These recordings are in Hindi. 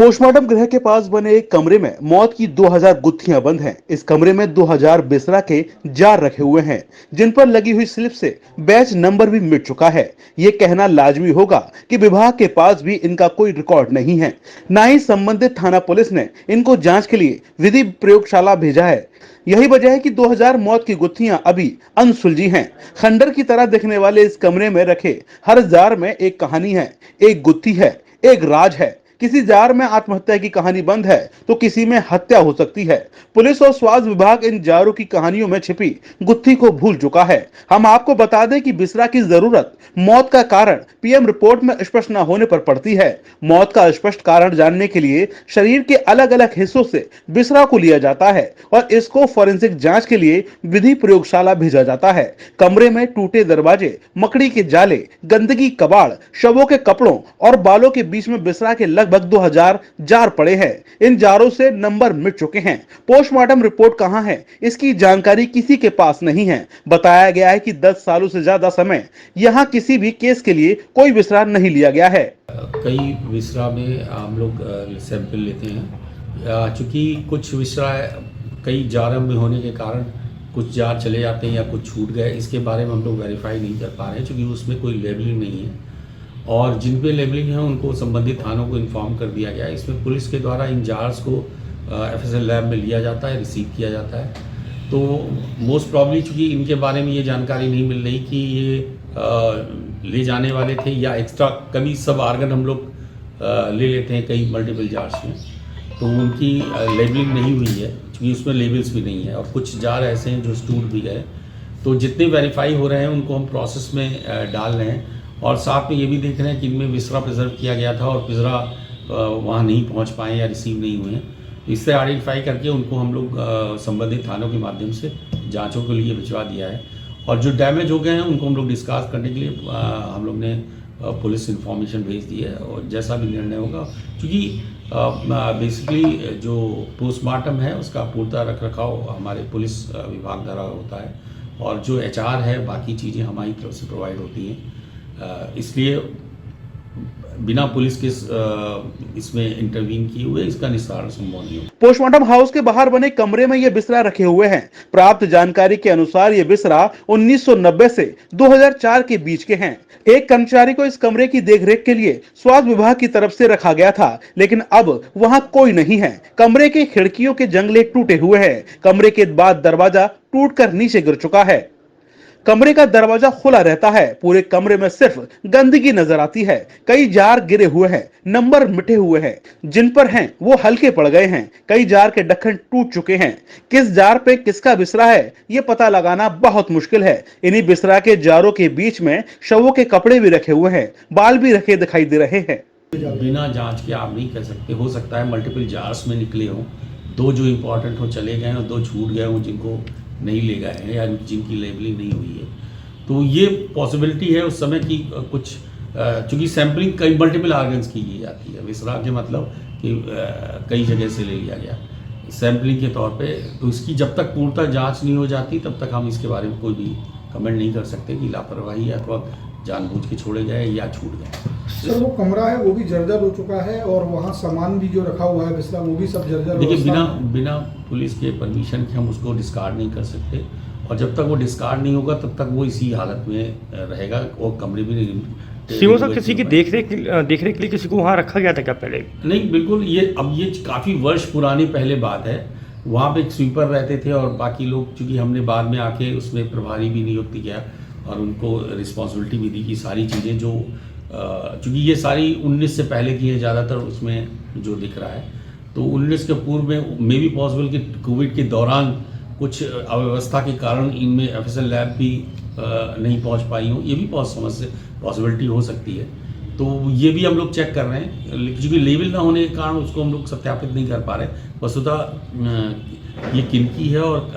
पोस्टमार्टम गृह के पास बने एक कमरे में मौत की 2000 गुत्थियां बंद हैं। इस कमरे में 2000 बिस्तरा के जार रखे हुए हैं, जिन पर लगी हुई स्लिप से बैच नंबर भी मिट चुका है। ये कहना लाजमी होगा कि विभाग के पास भी इनका कोई रिकॉर्ड नहीं है, न ही संबंधित थाना पुलिस ने इनको जांच के लिए विधि प्रयोगशाला भेजा है। यही वजह है कि 2000 मौत की गुत्थियां अभी अनसुलझी हैं। खंडर की तरह दिखने वाले इस कमरे में रखे हर जार में एक कहानी है, एक गुत्थी है, एक राज है। किसी जार में आत्महत्या की कहानी बंद है तो किसी में हत्या हो सकती है। पुलिस और स्वास्थ्य विभाग इन जारों की कहानियों में छिपी गुत्थी को भूल चुका है। हम आपको बता दें कि बिस्तरा की जरूरत मौत का कारण पीएम रिपोर्ट में स्पष्ट न होने पर पड़ती है। मौत का स्पष्ट कारण जानने के लिए शरीर के अलग अलग हिस्सों से बिस्तरा को लिया जाता है और इसको फॉरेंसिक जांच के लिए विधि प्रयोगशाला भेजा जाता है। कमरे में टूटे दरवाजे, मकड़ी के जाले, गंदगी, कबाड़, शवों के कपड़ों और बालों के बीच में बिस्तरा के लगभग 2000 जार पड़े हैं। इन जारों से नंबर मिट चुके हैं। पोस्टमार्टम रिपोर्ट कहां है, इसकी जानकारी किसी के पास नहीं है। बताया गया है कि 10 सालों से ज्यादा समय यहां किसी भी केस के लिए कोई विश्राम नहीं लिया गया है। कई विसरा में हम लोग सैंपल लेते हैं, चूँकि कुछ विसरा कई जारों में होने के कारण कुछ जार चले जाते हैं या कुछ छूट गए। इसके बारे में हम लोग वेरीफाई नहीं कर पा रहे हैं, चूँकि उसमें कोई लेबलिंग नहीं है और जिन पे लेबलिंग है उनको संबंधित थानों को इन्फॉर्म कर दिया गया है। इसमें पुलिस के द्वारा इन जार्स को एफएसएल लैब में लिया जाता है, रिसीव किया जाता है। तो मोस्ट प्रॉब्ली चूँकि इनके बारे में ये जानकारी नहीं मिल रही कि ये ले जाने वाले थे या एक्स्ट्रा कभी सब आर्गन हम लोग ले लेते हैं कई मल्टीपल जार्स में, तो उनकी लेबलिंग नहीं हुई है क्योंकि उसमें लेबल्स भी नहीं है और कुछ जार ऐसे हैं जो टूट भी गए। तो जितने वेरीफाई हो रहे हैं उनको हम प्रोसेस में डाल रहे हैं और साथ में ये भी देख रहे हैं कि इनमें विसरा प्रिजर्व किया गया था और पिजरा वहाँ नहीं पहुँच पाए या रिसीव नहीं हुए हैं। इससे आइडेंटिफाई करके उनको हम लोग संबंधित थानों के माध्यम से जांचों के लिए भिजवा दिया है और जो डैमेज हो गए हैं उनको हम लोग डिस्कास करने के लिए हम लोग ने पुलिस इन्फॉर्मेशन भेज दी है और जैसा भी निर्णय होगा, क्योंकि बेसिकली जो पोस्टमार्टम है उसका पूर्णतः रख रखाव हमारे पुलिस विभाग द्वारा होता है और जो एचआर है बाकी चीज़ें हमारी तरफ से प्रोवाइड होती हैं। इसलिए बिना पुलिस के इसमें इंटरवीन किए हुए इसका निस्तारण संभव नहीं हो। पोस्टमार्टम हाउस के बाहर बने कमरे में ये बिस्तरा रखे हुए हैं। प्राप्त जानकारी के अनुसार ये बिस्तरा 1990 से 2004 के बीच के हैं। एक कर्मचारी को इस कमरे की देखरेख के लिए स्वास्थ्य विभाग की तरफ से रखा गया था, लेकिन अब वहां कोई नहीं है। कमरे के खिड़कियों के जंगले टूटे हुए हैं। कमरे के बाद दरवाजा टूटकर नीचे गिर चुका है। कमरे का दरवाजा खुला रहता है। पूरे कमरे में सिर्फ गंदगी नजर आती है। कई जार गिरे हुए हैं, नंबर मिटे हुए हैं, जिन पर हैं वो हल्के पड़ गए हैं। कई जार के ढक्कन टूट चुके हैं। किस जार पे किसका बिस्तरा है ये पता लगाना बहुत मुश्किल है। इन्हीं बिस्तरा के जारों के बीच में शवों के कपड़े भी रखे हुए हैं, बाल भी रखे दिखाई दे रहे हैं। बिना जांच के आप नहीं कर सकते। हो सकता है मल्टीपल जार्स में निकले हों, दो जो इम्पोर्टेंट हो चले गए और दो छूट गए हों जिनको नहीं ले गए हैं या जिनकी लेबलिंग नहीं हुई है। तो ये पॉसिबिलिटी है उस समय की कुछ, चूँकि सैम्पलिंग कई मल्टीपल ऑर्गन्स की जाती है। विसरा के मतलब कि कई जगह से ले लिया गया सैम्पलिंग के तौर पे। तो इसकी जब तक पूर्णतः जांच नहीं हो जाती तब तक हम इसके बारे में कोई भी कमेंट नहीं कर सकते कि लापरवाही अथवा जानबूझ के छोड़े गए या छूट गए। सर वो कमरा है वो भी जर्जर हो चुका है और वहाँ सामान भी जो रखा हुआ है बिस्तरा वो भी सब जर्जर। देखिए बिना पुलिस के परमिशन के हम उसको डिस्कार्ड नहीं कर सकते और जब तक वो डिस्कार्ड नहीं होगा तब तक वो इसी हालत में रहेगा और कमरे भी नहीं। सीओ साहब, किसी की देखरेख के लिए किसी को वहाँ रखा गया था क्या पहले? नहीं, बिल्कुल। ये काफ़ी वर्ष पुरानी पहले बात है। वहाँ पे एक स्वीपर रहते थे और बाकी लोग, चूँकि हमने बाद में आके उसमें प्रभारी भी नियुक्त किया और उनको रिस्पॉन्सिबिलिटी भी दी कि सारी चीज़ें जो, चूँकि ये सारी 19 से पहले की है ज़्यादातर उसमें जो दिख रहा है, तो 19 के पूर्व में मे भी पॉसिबल कि कोविड के दौरान कुछ अव्यवस्था के कारण इनमें एफएसएल लैब भी नहीं पहुंच पाई हो। ये भी पॉसिबिलिटी हो सकती है। तो ये भी हम लोग चेक कर रहे हैं, लेकिन क्योंकि लेवल ना होने के कारण उसको हम लोग सत्यापित नहीं कर पा रहे वस्तुतः ये किनकी है और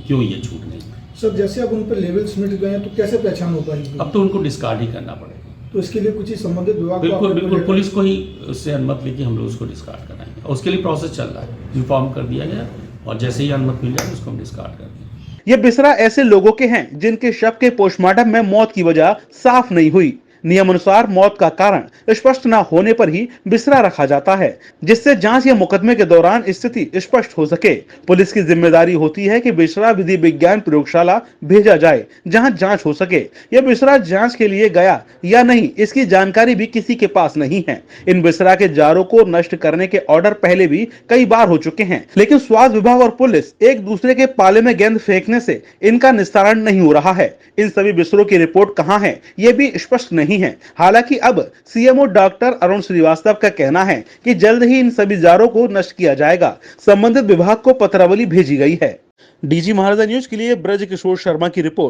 क्यों ये छूट नहीं। सर जैसे अब उन पर लेवल्स मिट गए हैं तो कैसे पहचान हो पाएगी? अब तो उनको डिस्कार्ड ही करना पड़ेगा। तो इसके लिए कुछ ही संबंधित विभाग बिल्कुल पुलिस को ही उससे अनुमति लेके हम लोग उसको डिस्कार्ड कराएंगे। उसके लिए प्रोसेस चल रहा है, इन्फॉर्म कर दिया गया और जैसे ही अनुमति मिल जाए उसको हम डिस्कार्ड कर देंगे। ये बिस्तरा ऐसे लोगों के हैं जिनके शव के पोस्टमार्टम में मौत की वजह साफ नहीं हुई। नियमानुसार मौत का कारण स्पष्ट न होने पर ही बिस्तरा रखा जाता है, जिससे जांच या मुकदमे के दौरान स्थिति स्पष्ट हो सके। पुलिस की जिम्मेदारी होती है कि बिस्तरा विधि विज्ञान प्रयोगशाला भेजा जाए, जहां जांच हो सके। यह बिस्तरा जांच के लिए गया या नहीं, इसकी जानकारी भी किसी के पास नहीं है। इन बिस्तरा के जारों को नष्ट करने के ऑर्डर पहले भी कई बार हो चुके हैं, लेकिन स्वास्थ्य विभाग और पुलिस एक दूसरे के पाले में गेंद फेंकने से इनका निस्तारण नहीं हो रहा है। इन सभी बिस्तरों की रिपोर्ट कहां है, यह भी स्पष्ट नहीं है। हालांकि अब सीएमओ डॉक्टर अरुण श्रीवास्तव का कहना है कि जल्द ही इन सभी जारों को नष्ट किया जाएगा। संबंधित विभाग को पत्रावली भेजी गई है। डीजी महाराजा न्यूज के लिए ब्रज किशोर शर्मा की रिपोर्ट।